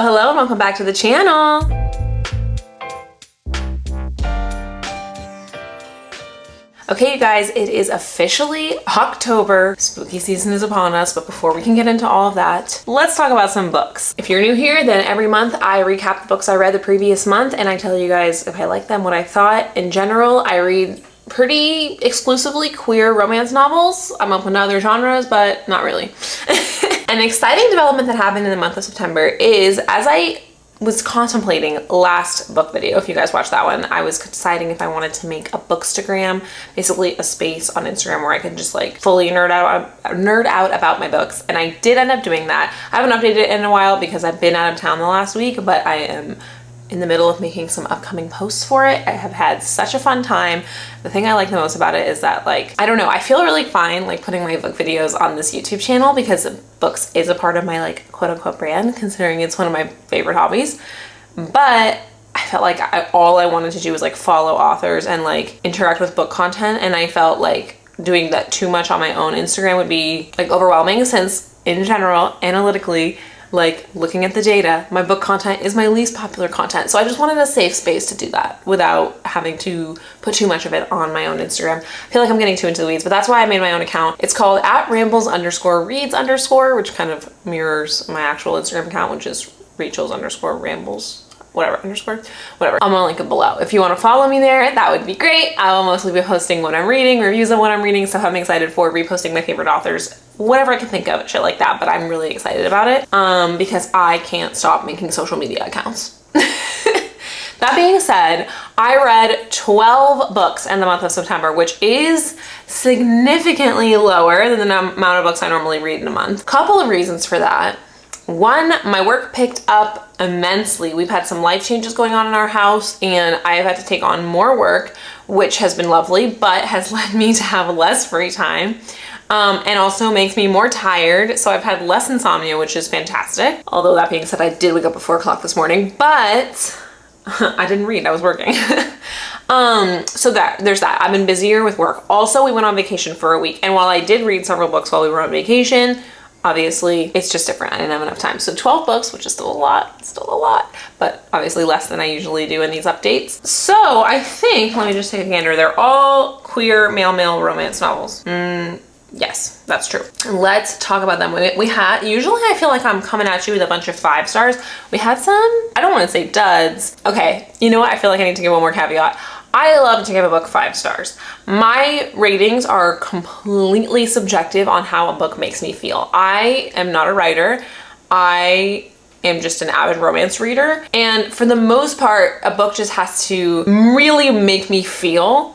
Hello, and welcome back to the channel. Okay, you guys, it is officially October. Spooky season is upon us, but before we can get into all of that, let's talk about some books. If you're new here, then every month I recap the books I read the previous month, and I tell you guys if I like them, what I thought. In general, I read pretty exclusively queer romance novels. I'm open to other genres, but not really. An exciting development that happened in the month of September is, as I was contemplating last book video, if you guys watched that one, I was deciding if I wanted to make a bookstagram, basically a space on Instagram where I could just like fully nerd out about my books, and I did end up doing that. I haven't updated it in a while because I've been out of town the last week, but I am in the middle of making some upcoming posts for it. I have had such a fun time. The thing I like the most about it is that, like, I don't know, I feel really fine like putting my book videos on this YouTube channel because books is a part of my like quote unquote brand, considering it's one of my favorite hobbies. But I felt like all I wanted to do was like follow authors and like interact with book content, and I felt like doing that too much on my own Instagram would be like overwhelming, since in general, analytically, like looking at the data, my book content is my least popular content. So I just wanted a safe space to do that without having to put too much of it on my own Instagram. I feel like I'm getting too into the weeds, but that's why I made my own account. It's called @rambles_reads_, which kind of mirrors my actual Instagram account, which is Rachel's_Rambles. Whatever. I'm gonna link it below. If you want to follow me there, that would be great. I will mostly be posting what I'm reading, reviews of what I'm reading, so I'm excited for reposting my favorite authors, whatever I can think of, shit like that. But I'm really excited about it because I can't stop making social media accounts. That being said, I read 12 books in the month of September, which is significantly lower than the amount of books I normally read in a month. Couple of reasons for that. One, my work picked up immensely. We've had some life changes going on in our house, and I have had to take on more work, which has been lovely, but has led me to have less free time. And also makes me more tired. So I've had less insomnia, which is fantastic. Although that being said, I did wake up at 4 o'clock this morning, but I didn't read, I was working. So there's that. I've been busier with work. Also, we went on vacation for a week, and while I did read several books while we were on vacation, obviously it's just different. I didn't have enough time. So 12 books, which is still a lot, but obviously less than I usually do in these updates. So I think, let me just take a gander, they're all queer male romance novels. Yes, that's true. Let's talk about them. We had, usually I feel like I'm coming at you with a bunch of 5 stars. We had some, I don't want to say duds. Okay, you know what? I feel like I need to give one more caveat. I love to give a book 5 stars. My ratings are completely subjective on how a book makes me feel. I am not a writer. I am just an avid romance reader. And for the most part, a book just has to really make me feel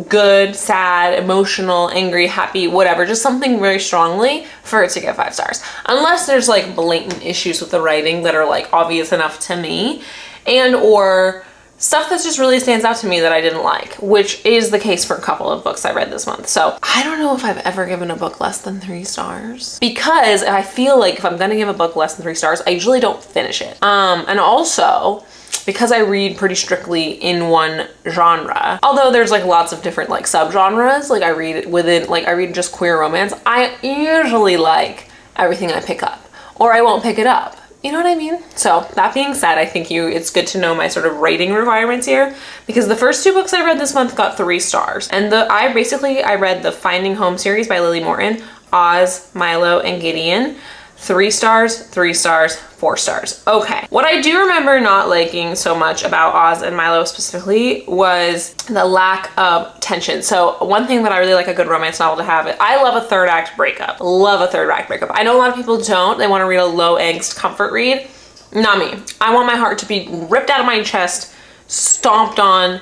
good, sad, emotional, angry, happy, whatever, just something very strongly for it to get 5 stars. Unless there's like blatant issues with the writing that are like obvious enough to me, and or stuff that just really stands out to me that I didn't like, which is the case for a couple of books I read this month. So I don't know if I've ever given a book less than 3 stars, because I feel like if I'm gonna give a book less than 3 stars, I usually don't finish it. And also, because I read pretty strictly in one genre, although there's like lots of different like subgenres, like I read just queer romance, I usually like everything I pick up, or I won't pick it up. You know what I mean? So that being said, I think it's good to know my sort of rating requirements here, because the first 2 books I read this month got 3 stars. And I read the Finding Home series by Lily Morton, Oz, Milo, and Gideon. 3 stars, 3 stars, 4 stars. Okay. What I do remember not liking so much about Oz and Milo specifically was the lack of tension. So one thing that I really like a good romance novel to have, I love a 3rd act breakup. Love a 3rd act breakup. I know a lot of people don't. They want to read a low angst comfort read. Not me. I want my heart to be ripped out of my chest, stomped on,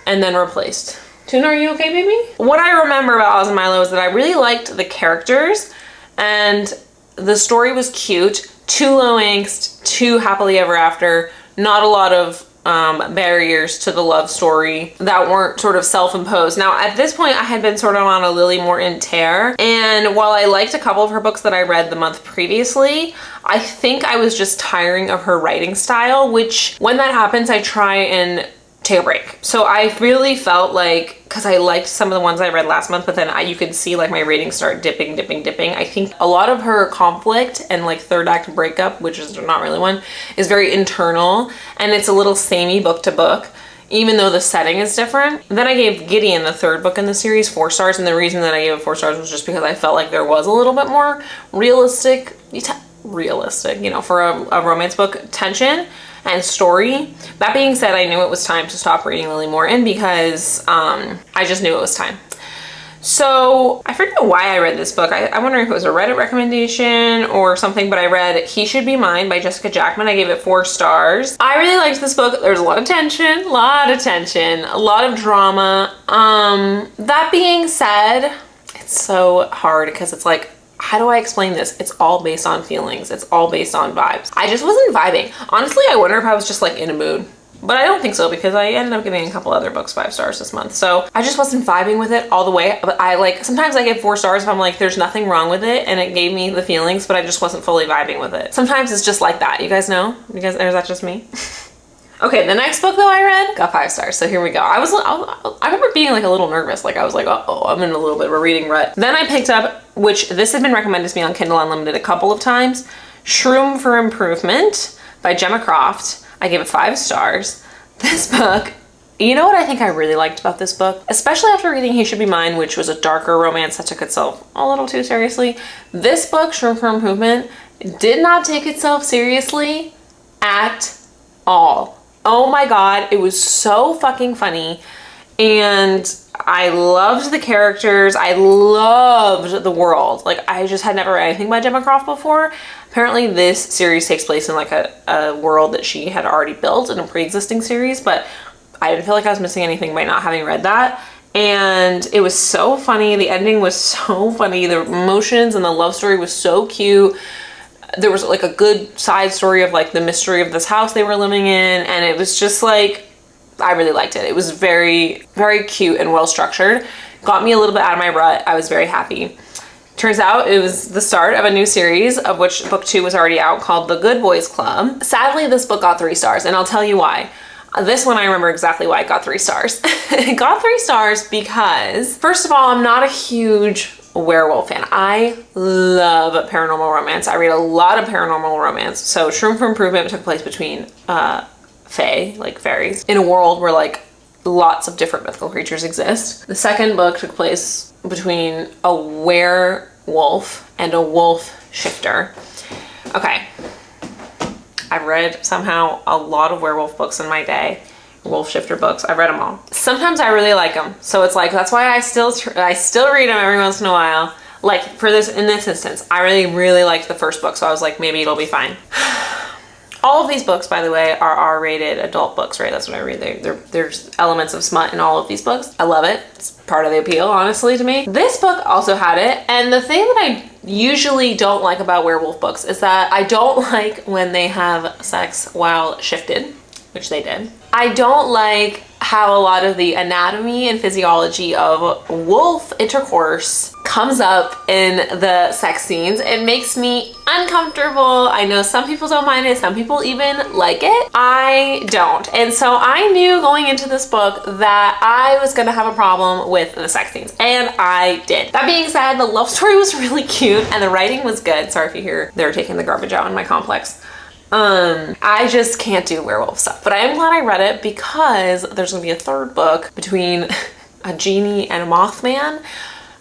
and then replaced. Tuna, are you okay, baby? What I remember about Oz and Milo is that I really liked the characters, and the story was cute, too low angst, too happily ever after, not a lot of barriers to the love story that weren't sort of self-imposed. Now, at this point, I had been sort of on a Lily Morton tear, and while I liked a couple of her books that I read the month previously, I think I was just tiring of her writing style, which when that happens, I try and take a break. So I really felt like, because I liked some of the ones I read last month, but then you could see like my ratings start dipping. I think a lot of her conflict and like third act breakup, which is not really one, is very internal, and it's a little samey book to book, even though the setting is different. Then I gave Gideon, the third book in the series, 4 stars, and the reason that I gave it 4 stars was just because I felt like there was a little bit more realistic, you know, for a romance book, tension and story. That being said, I knew it was time to stop reading Lily Morton because I just knew it was time. So I forget why I read this book. I wonder if it was a Reddit recommendation or something, but I read He Should Be Mine by Jessica Jackman. I gave it 4 stars. I really liked this book. There's a lot of tension, a lot of drama. That being said, it's so hard because it's like, how do I explain this? It's all based on feelings. It's all based on vibes. I just wasn't vibing. Honestly, I wonder if I was just like in a mood. But I don't think so, because I ended up giving a couple other books 5 stars this month. So I just wasn't vibing with it all the way. But I like, sometimes I give 4 stars if I'm like, there's nothing wrong with it and it gave me the feelings, but I just wasn't fully vibing with it. Sometimes it's just like that. You guys know? Or is that just me? Okay, the next book though I read got 5 stars. So here we go. I remember being like a little nervous. Like I was like, oh, I'm in a little bit of a reading rut. Then I picked up, which this had been recommended to me on Kindle Unlimited a couple of times, Shroom for Improvement by Gemma Croft. I gave it 5 stars. This book, you know what I think I really liked about this book? Especially after reading He Should Be Mine, which was a darker romance that took itself a little too seriously. This book, Shroom for Improvement, did not take itself seriously at all. Oh my God, it was so fucking funny. And I loved the characters. I loved the world. Like, I just had never read anything by Gemma Croft before. Apparently this series takes place in like a world that she had already built in a pre-existing series, but I didn't feel like I was missing anything by not having read that. And it was so funny. The ending was so funny. The emotions and the love story was so cute. There was like a good side story of like the mystery of this house they were living in. And it was just like, I really liked it. It was very, very cute and well structured. Got me a little bit out of my rut. I was very happy. Turns out it was the start of a new series, of which book 2 was already out, called The Good Boys Club. Sadly, this book got 3 stars, and I'll tell you why. This one I remember exactly why it got 3 stars. It got 3 stars because, first of all, I'm not a huge werewolf fan. I love paranormal romance. I read a lot of paranormal romance. So Shroom for Improvement took place between fae, like fairies, in a world where like lots of different mythical creatures exist. The second book took place between a werewolf and a wolf shifter. Okay, I've read somehow a lot of werewolf books in my day, wolf shifter books. I've read them all. Sometimes I really like them, so it's like that's why I still read them every once in a while. Like for this, in this instance, I really liked the first book, so I was like, maybe it'll be fine. All of these books, by the way, are R-rated adult books, right? That's what I read. There's elements of smut in all of these books. I love it. It's part of the appeal, honestly, to me. This book also had it. And the thing that I usually don't like about werewolf books is that I don't like when they have sex while shifted, which they did. I don't like how a lot of the anatomy and physiology of wolf intercourse comes up in the sex scenes. It makes me uncomfortable. I know some people don't mind it, some people even like it. I don't. And so I knew going into this book that I was gonna have a problem with the sex scenes, and I did. That being said, the love story was really cute and the writing was good. Sorry if you hear they're taking the garbage out in my complex. I just can't do werewolf stuff, but I am glad I read it because there's gonna be a third book between a genie and a Mothman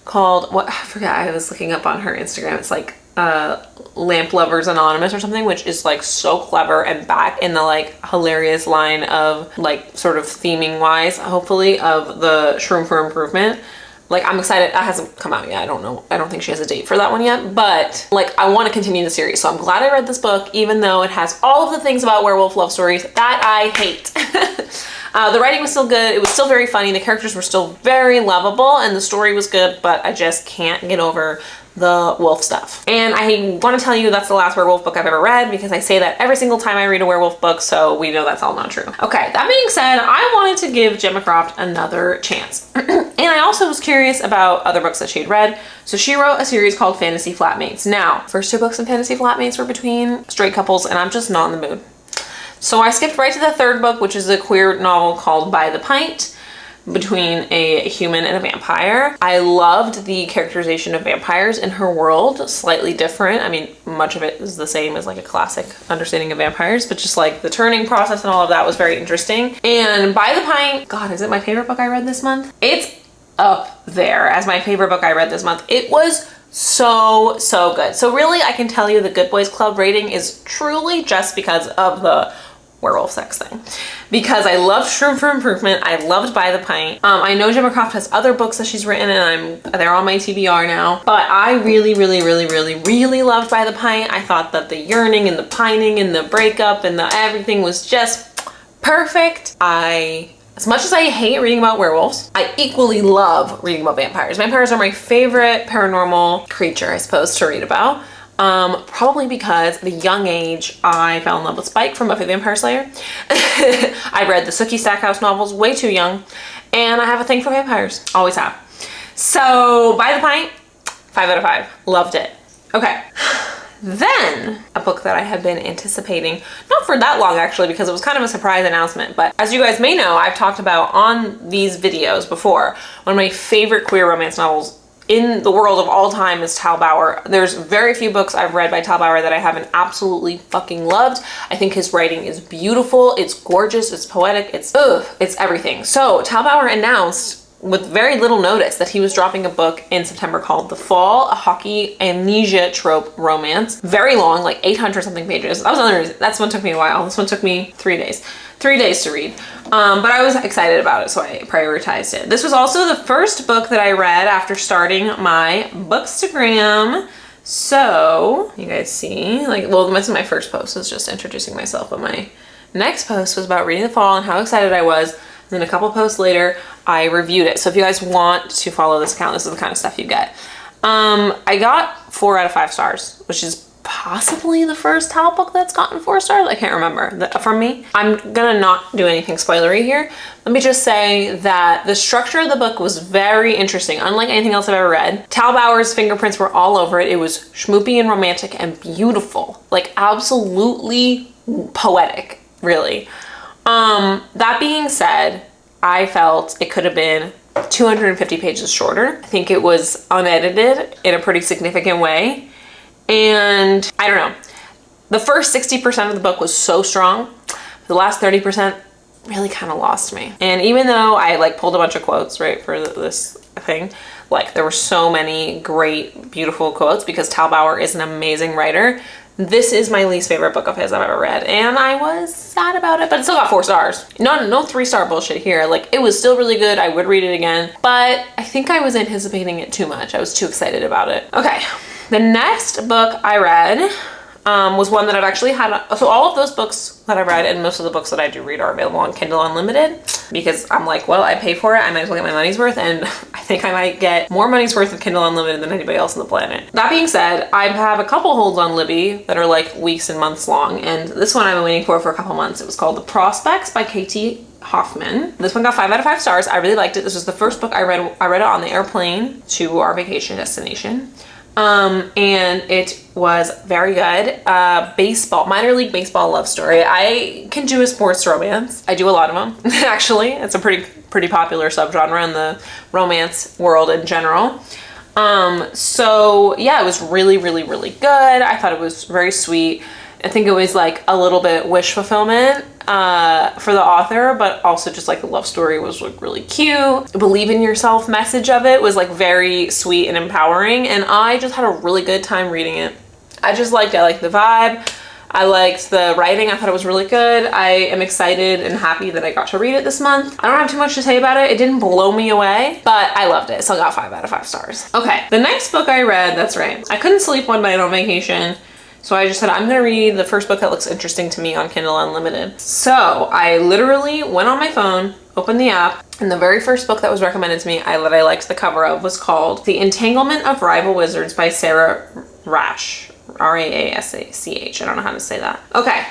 called, what, I forgot, I was looking up on her Instagram. It's like Lamp Lovers Anonymous or something, which is like so clever and back in the like hilarious line of like sort of theming wise, hopefully, of the Shroom for Improvement. Like, I'm excited. That hasn't come out yet. I don't know. I don't think she has a date for that one yet, but like, I want to continue the series. So I'm glad I read this book, even though it has all of the things about werewolf love stories that I hate. The writing was still good. It was still very funny. The characters were still very lovable and the story was good, but I just can't get over the wolf stuff. And I want to tell you that's the last werewolf book I've ever read, because I say that every single time I read a werewolf book, so we know that's all not true. Okay, that being said, I wanted to give Gemma Croft another chance. And I also was curious about other books that she had read. So she wrote a series called Fantasy Flatmates. Now, first 2 books in Fantasy Flatmates were between straight couples, and I'm just not in the mood. So I skipped right to the third book, which is a queer novel called By the Pint, between a human and a vampire. I loved the characterization of vampires in her world, slightly different. I mean, much of it is the same as like a classic understanding of vampires, but just like the turning process and all of that was very interesting. And By the Pint, God, is it my favorite book I read this month? It's up there as my favorite book I read this month. It was so good. So really, I can tell you the Good Boys Club rating is truly just because of the werewolf sex thing, because I loved Shroom for Improvement. I loved By the Pint. I know Gemma Croft has other books that she's written and they're on my TBR now, but I really loved By the Pint. I thought that the yearning and the pining and the breakup and the everything was just perfect. As much as I hate reading about werewolves, I equally love reading about vampires. Vampires are my favorite paranormal creature, I suppose, to read about. Probably because at a young age, I fell in love with Spike from Buffy the Vampire Slayer. I read the Sookie Stackhouse novels way too young, and I have a thing for vampires. Always have. So, By the Pint, 5 out of 5. Loved it. Okay. Then, a book that I have been anticipating, not for that long actually, because it was kind of a surprise announcement, but as you guys may know, I've talked about on these videos before, one of my favorite queer romance novels in the world of all time is Tal Bower. There's very few books I've read by Tal Bower that I haven't absolutely fucking loved. I think his writing is beautiful, it's gorgeous, it's poetic, it's everything. So Tal Bower announced with very little notice that he was dropping a book in September called The Fall, a hockey amnesia trope romance. Very long, like 800 something pages. That was another reason. That's one took me a while. This one took me 3 days. 3 days to read. But I was excited about it, so I prioritized it. This was also the first book that I read after starting my Bookstagram. So, you guys see, like, well, this is my first post, was just introducing myself, but my next post was about reading The Fall and how excited I was. And then a couple posts later, I reviewed it. So if you guys want to follow this account, this is the kind of stuff you get. I got 4 out of 5 stars, which is possibly the first Tal book that's gotten 4 stars. I can't remember from me. I'm gonna not do anything spoilery here. Let me just say that the structure of the book was very interesting, unlike anything else I've ever read. Tal Bower's fingerprints were all over it. It was schmoopy and romantic and beautiful, like absolutely poetic, really. That being said, I felt it could have been 250 pages shorter. I think it was unedited in a pretty significant way. And I don't know, the first 60% of the book was so strong. The last 30% really kind of lost me. And even though I like pulled a bunch of quotes, right, for this thing, like there were so many great, beautiful quotes because Tal Bower is an amazing writer. This is my least favorite book of his I've ever read, and I was sad about it, but it still got 4 stars. No 3-star bullshit here. Like, it was still really good. I would read it again, but I think I was anticipating it too much. I was too excited about it. Okay, the next book I read was one that I've actually had. So all of those books that I read and most of the books that I do read are available on Kindle Unlimited because I'm like, well, I pay for it. I might as well get my money's worth. And I think I might get more money's worth of Kindle Unlimited than anybody else on the planet. That being said, I have a couple holds on Libby that are like weeks and months long. And this one I've been waiting for a couple months. It was called The Prospects by Katie Hoffman. This one got 5 out of 5 stars. I really liked it. This was the first book I read. I read it on the airplane to our vacation destination. And it was very good. Minor league baseball love story. I can do a sports romance. I do a lot of them, actually. It's a pretty popular subgenre in the romance world in general. So yeah, it was really good. I thought it was very sweet. I think it was like a little bit wish fulfillment for the author, but also just like the love story was like really cute. The believe in yourself message of it was like very sweet and empowering, and I just had a really good time reading it. I liked the vibe. I liked the writing. I thought it was really good. I am excited and happy that I got to read it this month. I don't have too much to say about it. It didn't blow me away, but I loved it. So I got 5 out of 5 stars. Okay, the next book I read, that's right. I couldn't sleep one night on vacation. So I just said, I'm gonna read the first book that looks interesting to me on Kindle Unlimited. So I literally went on my phone, opened the app, and the very first book that was recommended to me that I liked the cover of was called The Entanglement of Rival Wizards by Sarah Rash. R-A-A-S-A-C-H. I don't know how to say that. Okay,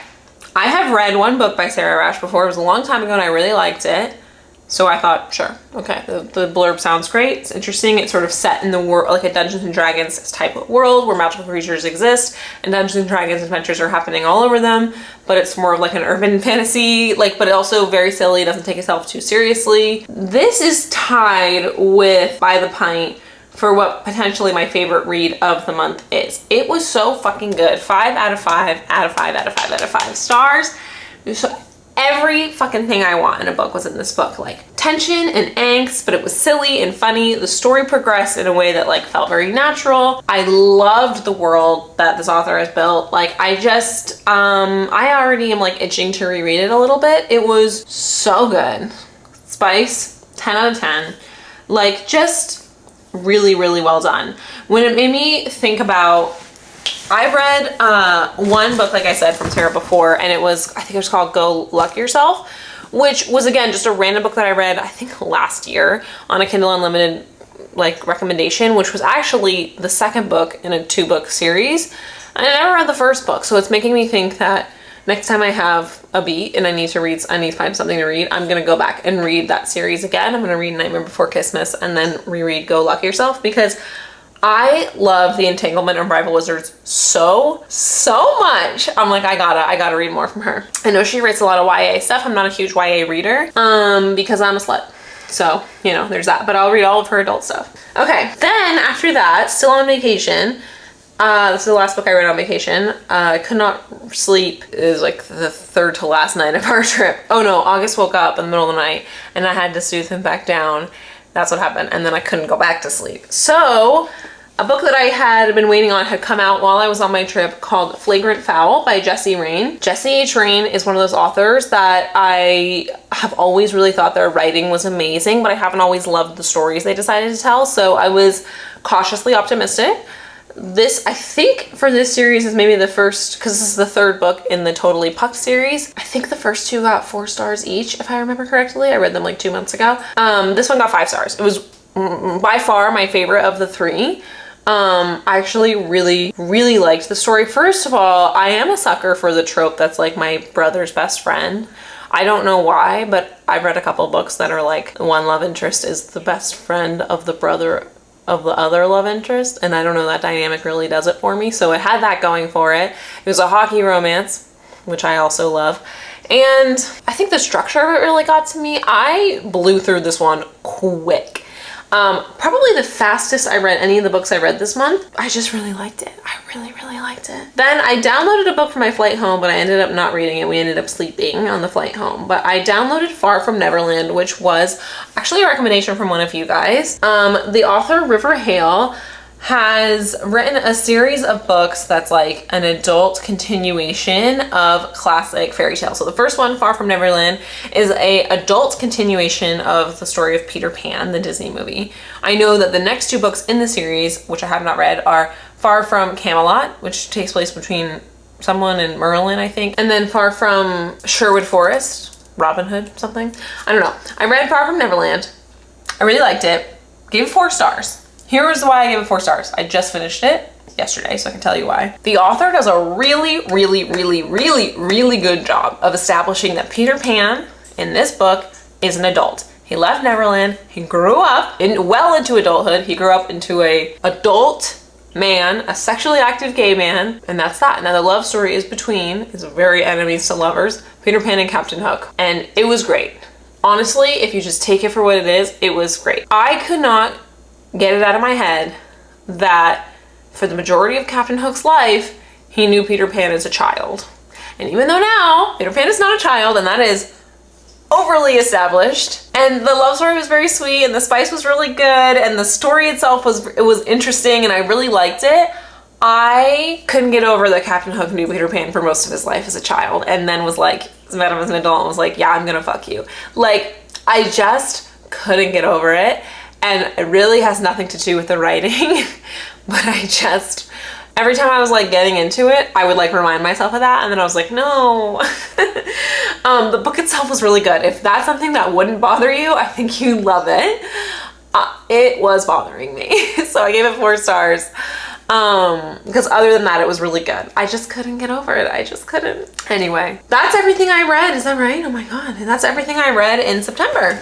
I have read one book by Sarah Rash before. It was a long time ago and I really liked it. So I thought, sure, okay, the blurb sounds great. It's interesting. It's sort of set in the world, like a Dungeons and Dragons type of world where magical creatures exist and Dungeons and Dragons adventures are happening all over them, but it's more of like an urban fantasy, like, but also very silly, doesn't take itself too seriously. This is tied with By the Pint for what potentially my favorite read of the month is. It was so fucking good. 5 out of 5 out of 5 out of 5 out of 5 stars. So every fucking thing I want in a book was in this book. Like tension and angst, but it was silly and funny. The story progressed in a way that like felt very natural. I loved the world that this author has built. Like I just, I already am like itching to reread it a little bit. It was so good. Spice, 10 out of 10. Like just really, really well done. When it made me think about, I read one book, like I said, from Sarah before, and it was, I think it was called Go Luck Yourself, which was, again, just a random book that I read, I think last year on a Kindle Unlimited like recommendation, which was actually the second book in a 2-book series. And I never read the first book, so it's making me think that next time I have a beat and I need to find something to read, I'm gonna go back and read that series again. I'm gonna read Nightmare Before Christmas and then reread Go Luck Yourself, because I love the entanglement of rival wizards so much. I'm like, I gotta read more from her. I know she writes a lot of YA stuff. I'm not a huge YA reader, because I'm a slut. So, you know, there's that, but I'll read all of her adult stuff. Okay, then after that, still on vacation, this is the last book I read on vacation. I could not sleep. It was like the third to last night of our trip. Oh no, August woke up in the middle of the night and I had to soothe him back down. That's what happened. And then I couldn't go back to sleep. So a book that I had been waiting on had come out while I was on my trip called Flagrant Fowl by Jessie Rain. Jessie H. Rain is one of those authors that I have always really thought their writing was amazing, but I haven't always loved the stories they decided to tell. So I was cautiously optimistic. This, I think for this series is maybe the first, because this is the third book in the Totally Pucked series. I think the first 2 got 4 stars each, if I remember correctly. I read them like 2 months ago. This one got 5 stars. It was by far my favorite of the 3. I actually really liked the story. First of all, I am a sucker for the trope that's like my brother's best friend. I don't know why, but I've read a couple books that are like one love interest is the best friend of the brother of the other love interest, and I don't know, that dynamic really does it for me. So it had that going for it. It was a hockey romance, which I also love, and I think the structure of it really got to me. I blew through this one quick. Probably the fastest I read any of the books I read this month. I just really liked it. I really liked it. Then I downloaded a book for my flight home, but I ended up not reading it. We ended up sleeping on the flight home. But I downloaded Far From Neverland, which was actually a recommendation from one of you guys. The author, River Hale, has written a series of books that's like an adult continuation of classic fairy tales. So the first one, Far From Neverland, is a adult continuation of the story of Peter Pan, the Disney movie. I know that the next 2 books in the series, which I have not read, are Far From Camelot, which takes place between someone and Merlin, I think, and then Far From Sherwood Forest, Robin Hood, something. I don't know. I read Far From Neverland. I really liked it. Gave it 4 stars. Here is why I gave it 4 stars. I just finished it yesterday, so I can tell you why. The author does a really good job of establishing that Peter Pan in this book is an adult. He left Neverland, he grew up well into adulthood. He grew up into a adult man, a sexually active gay man, and that's that. Now the love story is between, is very enemies to lovers, Peter Pan and Captain Hook. And it was great. Honestly, if you just take it for what it is, it was great. I could not get it out of my head that for the majority of Captain Hook's life, he knew Peter Pan as a child. And even though now Peter Pan is not a child, and that is overly established, and the love story was very sweet, and the spice was really good, and the story itself was interesting, and I really liked it, I couldn't get over that Captain Hook knew Peter Pan for most of his life as a child, and then was like, met him as an adult and was like, yeah, I'm gonna fuck you. Like, I just couldn't get over it. And it really has nothing to do with the writing, but I just, every time I was like getting into it, I would like remind myself of that, and then I was like, no. The book itself was really good. If that's something that wouldn't bother you, I think you'd love it. It was bothering me, so I gave it 4 stars. Because other than that, it was really good. I just couldn't get over it. I just couldn't. Anyway, that's everything I read. Is that right? Oh my God. And that's everything I read in September.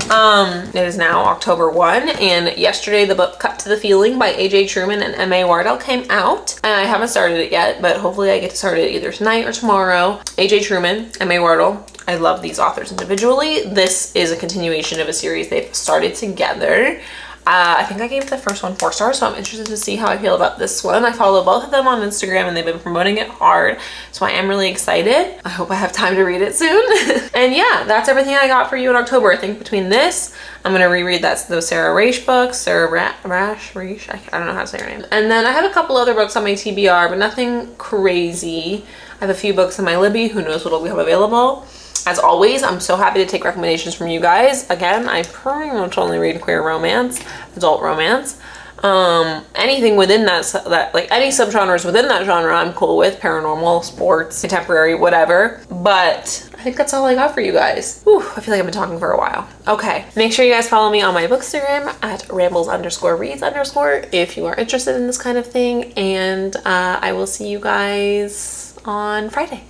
It is now October 1, and yesterday the book Cut to the Feeling by A.J. Truman and M.A. Wardell came out. And I haven't started it yet, but hopefully I get to start it either tonight or tomorrow. A.J. Truman, M.A. Wardell. I love these authors individually. This is a continuation of a series they've started together. I think I gave the first one 4 stars, so I'm interested to see how I feel about this one. I follow both of them on Instagram and they've been promoting it hard, so I am really excited. I hope I have time to read it soon. And yeah, that's everything I got for you in October. I think between this, I'm gonna reread those Sarah Raish books, Sarah Raish, I don't know how to say her name. And then I have a couple other books on my TBR, but nothing crazy. I have a few books on my Libby, who knows what we have available. As always, I'm so happy to take recommendations from you guys. Again, I pretty much only read queer romance, adult romance. Anything within that like any subgenres within that genre, I'm cool with. Paranormal, sports, contemporary, whatever. But I think that's all I got for you guys. Whew, I feel like I've been talking for a while. Okay, make sure you guys follow me on my bookstagram at rambles_reads_ if you are interested in this kind of thing. And I will see you guys on Friday.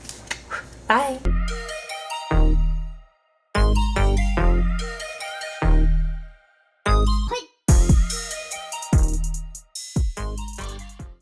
Bye.